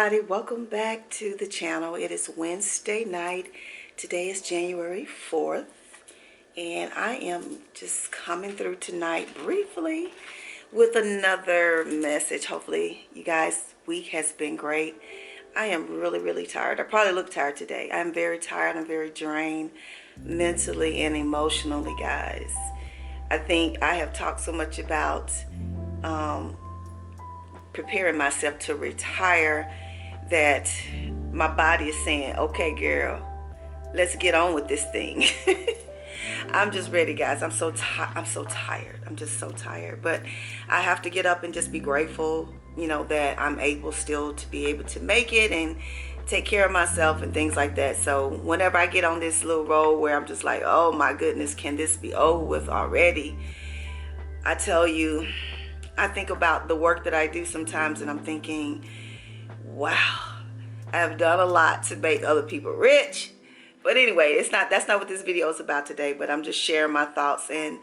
everybody, welcome back to the channel. It is Wednesday night. Today is January 4th, and I am just coming through tonight briefly with another message. Hopefully you guys' week has been great. I am really tired. I probably look tired today. I'm very tired. I'm very drained mentally and emotionally, guys. I think I have talked so much about preparing myself to retire that my body is saying, okay girl, let's get on with this thing. I'm just ready, guys. I'm so tired. I'm just so tired, but I have to get up and just be grateful, you know, that I'm able still to be able to make it and take care of myself and things like that. So whenever I get on this little road where I'm just like, oh my goodness, can this be over with already? I tell you, I think about the work that I do sometimes, and I'm thinking, wow, I've done a lot to make other people rich. But anyway, that's not what this video is about today, but I'm just sharing my thoughts. And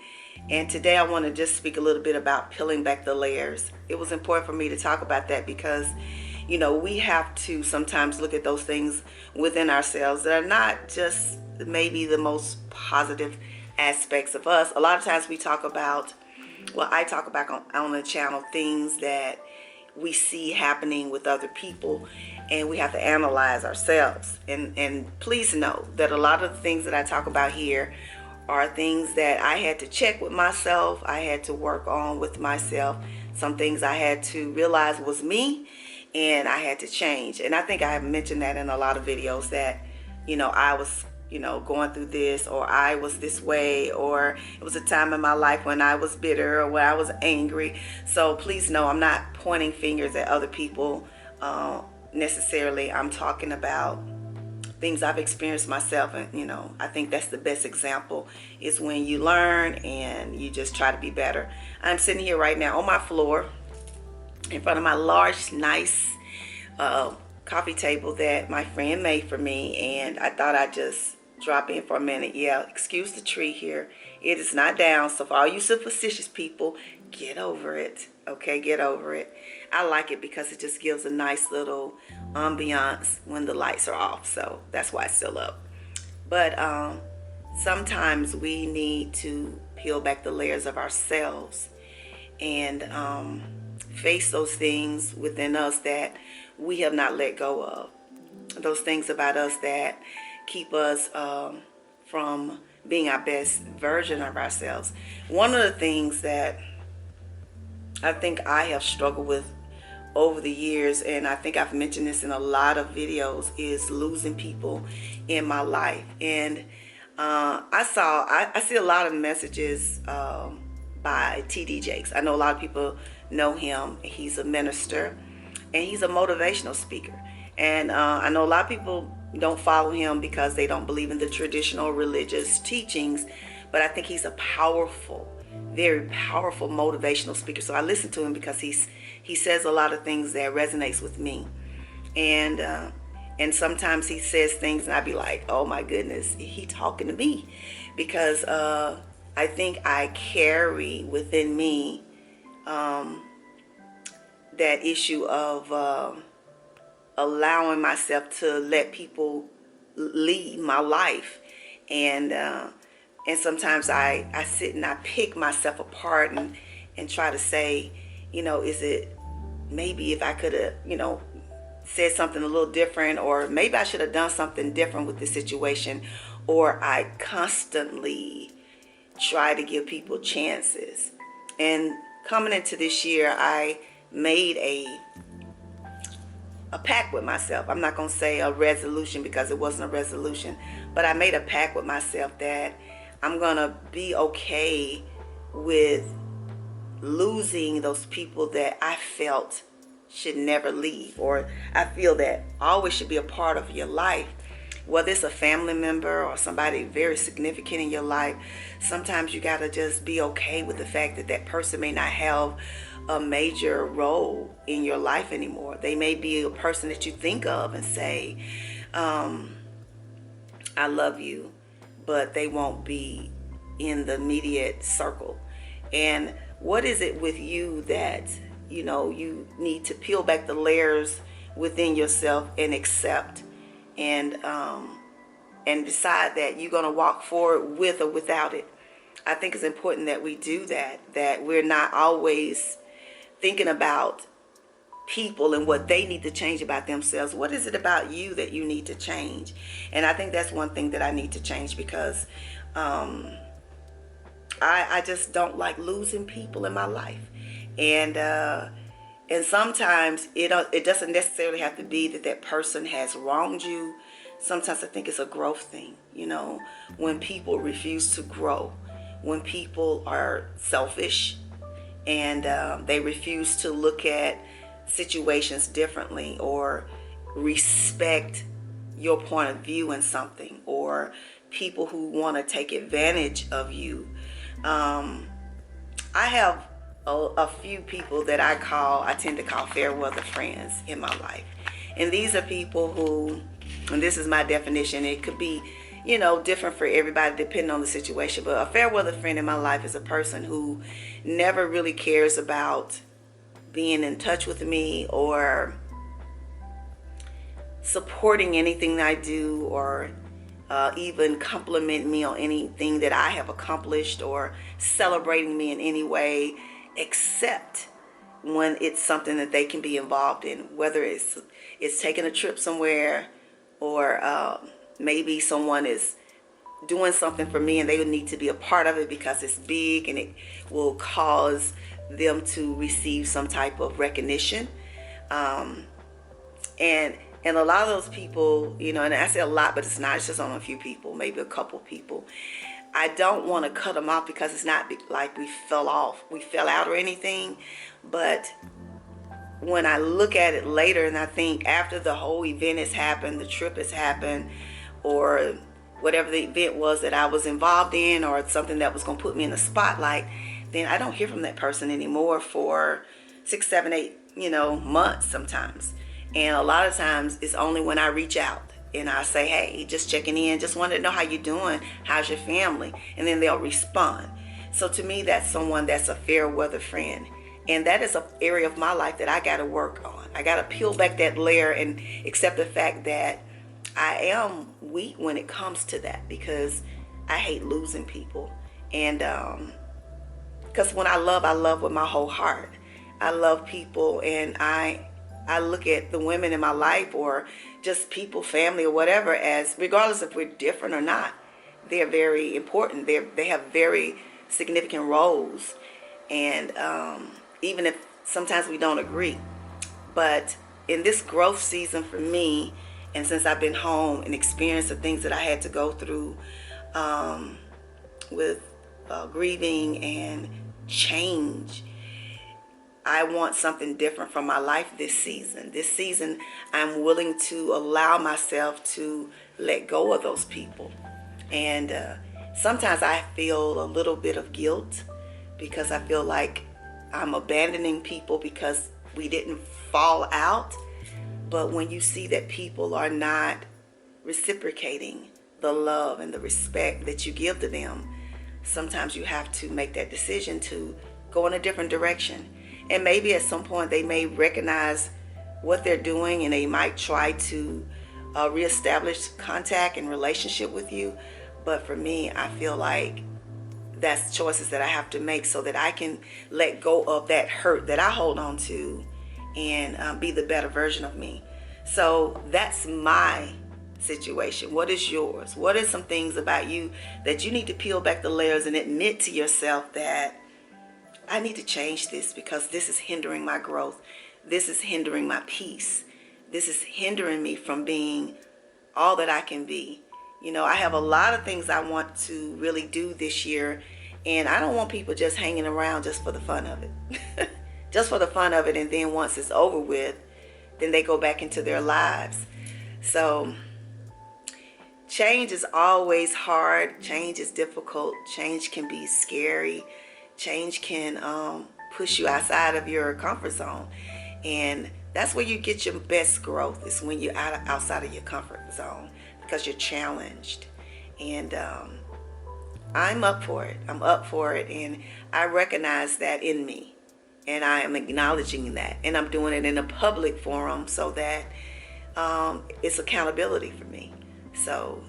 today I want to just speak a little bit about peeling back the layers. It was important for me to talk about that because, you know, we have to sometimes look at those things within ourselves that are not just maybe the most positive aspects of us. A lot of times we talk about, well, I talk about on the channel things that we see happening with other people, and we have to analyze ourselves. And please know that a lot of the things that I talk about here are things that I had to check with myself. I had to work on with myself. Some things I had to realize was me, and I had to change. And I think I have mentioned that in a lot of videos that, you know, I was, you know, going through this, or I was this way, or it was a time in my life when I was bitter or when I was angry. So please know I'm not pointing fingers at other people necessarily. I'm talking about things I've experienced myself, and you know, I think that's the best example is when you learn and you just try to be better. I'm sitting here right now on my floor in front of my large, nice coffee table that my friend made for me, and I thought I'd just drop in for a minute. Yeah, excuse the tree here. It is not down, so for all you superstitious people, get over it. Okay, get over it. I like it because it just gives a nice little ambiance when the lights are off, so that's why it's still up. But sometimes we need to peel back the layers of ourselves and face those things within us that we have not let go of. Those things about us that keep us from being our best version of ourselves. One of the things that I think I have struggled with over the years, and I think I've mentioned this in a lot of videos, is losing people in my life. And I see a lot of messages by T.D. Jakes. I know a lot of people know him. He's a minister and he's a motivational speaker. And I know a lot of people don't follow him because they don't believe in the traditional religious teachings, but I think he's a powerful, very powerful motivational speaker. So I listen to him because he says a lot of things that resonates with me. And sometimes he says things and I be like, oh my goodness, he talking to me, because I think I carry within me that issue of allowing myself to let people lead my life. And sometimes I sit and I pick myself apart and try to say, you know, is it maybe if I could have, you know, said something a little different, or maybe I should have done something different with the situation. Or I constantly try to give people chances. And coming into this year, I made a pact with myself. I'm not going to say a resolution because it wasn't a resolution, but I made a pact with myself that I'm going to be okay with losing those people that I felt should never leave, or I feel that always should be a part of your life. Whether it's a family member or somebody very significant in your life, sometimes you got to just be okay with the fact that that person may not have a major role in your life anymore. They may be a person that you think of and say, I love you, but they won't be in the immediate circle. And what is it with you that, you know, you need to peel back the layers within yourself and accept and decide that you're going to walk forward with or without it. I think it's important that we do that, that we're not always thinking about people and what they need to change about themselves. What is it about you that you need to change? And I think that's one thing that I need to change, because I just don't like losing people in my life. And sometimes it doesn't necessarily have to be that person has wronged you. Sometimes I think it's a growth thing, when people refuse to grow, when people are selfish and they refuse to look at situations differently or respect your point of view in something, or people who want to take advantage of you. I have a few people that I tend to call fair weather friends in my life. And these are people who, and this is my definition, it could be, different for everybody depending on the situation, but a fair weather friend in my life is a person who never really cares about being in touch with me or supporting anything that I do, or even compliment me on anything that I have accomplished, or celebrating me in any way, except when it's something that they can be involved in, whether it's taking a trip somewhere, or maybe someone is doing something for me and they would need to be a part of it because it's big and it will cause them to receive some type of recognition. And a lot of those people, and I say a lot, but it's not, it's just on a few people, maybe a couple people. I don't want to cut them off, because it's not like we fell out or anything. But when I look at it later and I think after the whole event has happened, the trip has happened, or whatever the event was that I was involved in, or something that was going to put me in the spotlight, then I don't hear from that person anymore for 6, 7, 8, months sometimes. And a lot of times it's only when I reach out and I say, hey, just checking in, just wanted to know how you're doing, how's your family, and then they'll respond. So to me, that's someone that's a fair weather friend. And that is an area of my life that I got to work on. I got to peel back that layer and accept the fact that I am weak when it comes to that, because I hate losing people. And because when I love with my whole heart. I love people, and I look at the women in my life, or just people, family, or whatever, as regardless if we're different or not, they're very important. They have very significant roles, and even if sometimes we don't agree. But in this growth season for me, and since I've been home and experienced the things that I had to go through with grieving and change, I want something different from my life this season. This season, I'm willing to allow myself to let go of those people. And sometimes I feel a little bit of guilt, because I feel like I'm abandoning people because we didn't fall out. But when you see that people are not reciprocating the love and the respect that you give to them, sometimes you have to make that decision to go in a different direction. And maybe at some point they may recognize what they're doing, and they might try to reestablish contact and relationship with you. But for me, I feel like that's choices that I have to make so that I can let go of that hurt that I hold on to, and be the better version of me. So that's my situation. What is yours? What are some things about you that you need to peel back the layers and admit to yourself that I need to change this, because this is hindering my growth. This is hindering my peace. This is hindering me from being all that I can be. I have a lot of things I want to really do this year, and I don't want people just hanging around just for the fun of it. Just for the fun of it, and then once it's over with, then they go back into their lives. So change is always hard. Change is difficult. Change can be scary. Change can push you outside of your comfort zone. And that's where you get your best growth, is when you're outside of your comfort zone, because you're challenged. And I'm up for it. I'm up for it. And I recognize that in me. And I am acknowledging that. And I'm doing it in a public forum so that it's accountability for me. So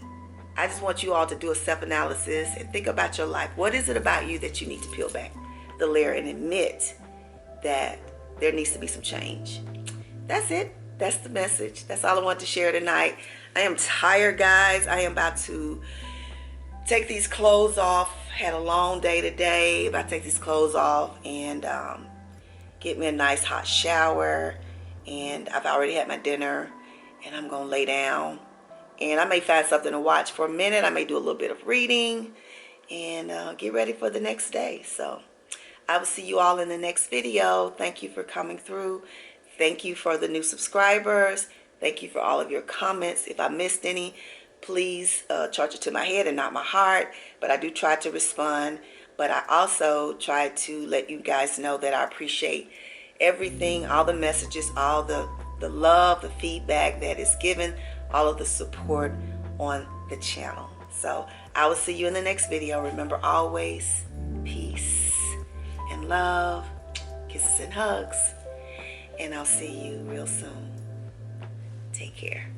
I just want you all to do a self-analysis and think about your life. What is it about you that you need to peel back the layer and admit that there needs to be some change? That's it. That's the message. That's all I want to share tonight. I am tired, guys. I am about to take these clothes off. Had a long day today. About to take these clothes off and get me a nice hot shower. And I've already had my dinner. And I'm going to lay down. And I may find something to watch for a minute. I may do a little bit of reading. And get ready for the next day. So I will see you all in the next video. Thank you for coming through. Thank you for the new subscribers. Thank you for all of your comments. If I missed any, please charge it to my head and not my heart. But I do try to respond. But I also try to let you guys know that I appreciate everything, all the messages, all the love, the feedback that is given, all of the support on the channel. So I will see you in the next video. Remember, always peace and love, kisses and hugs. And I'll see you real soon. Take care.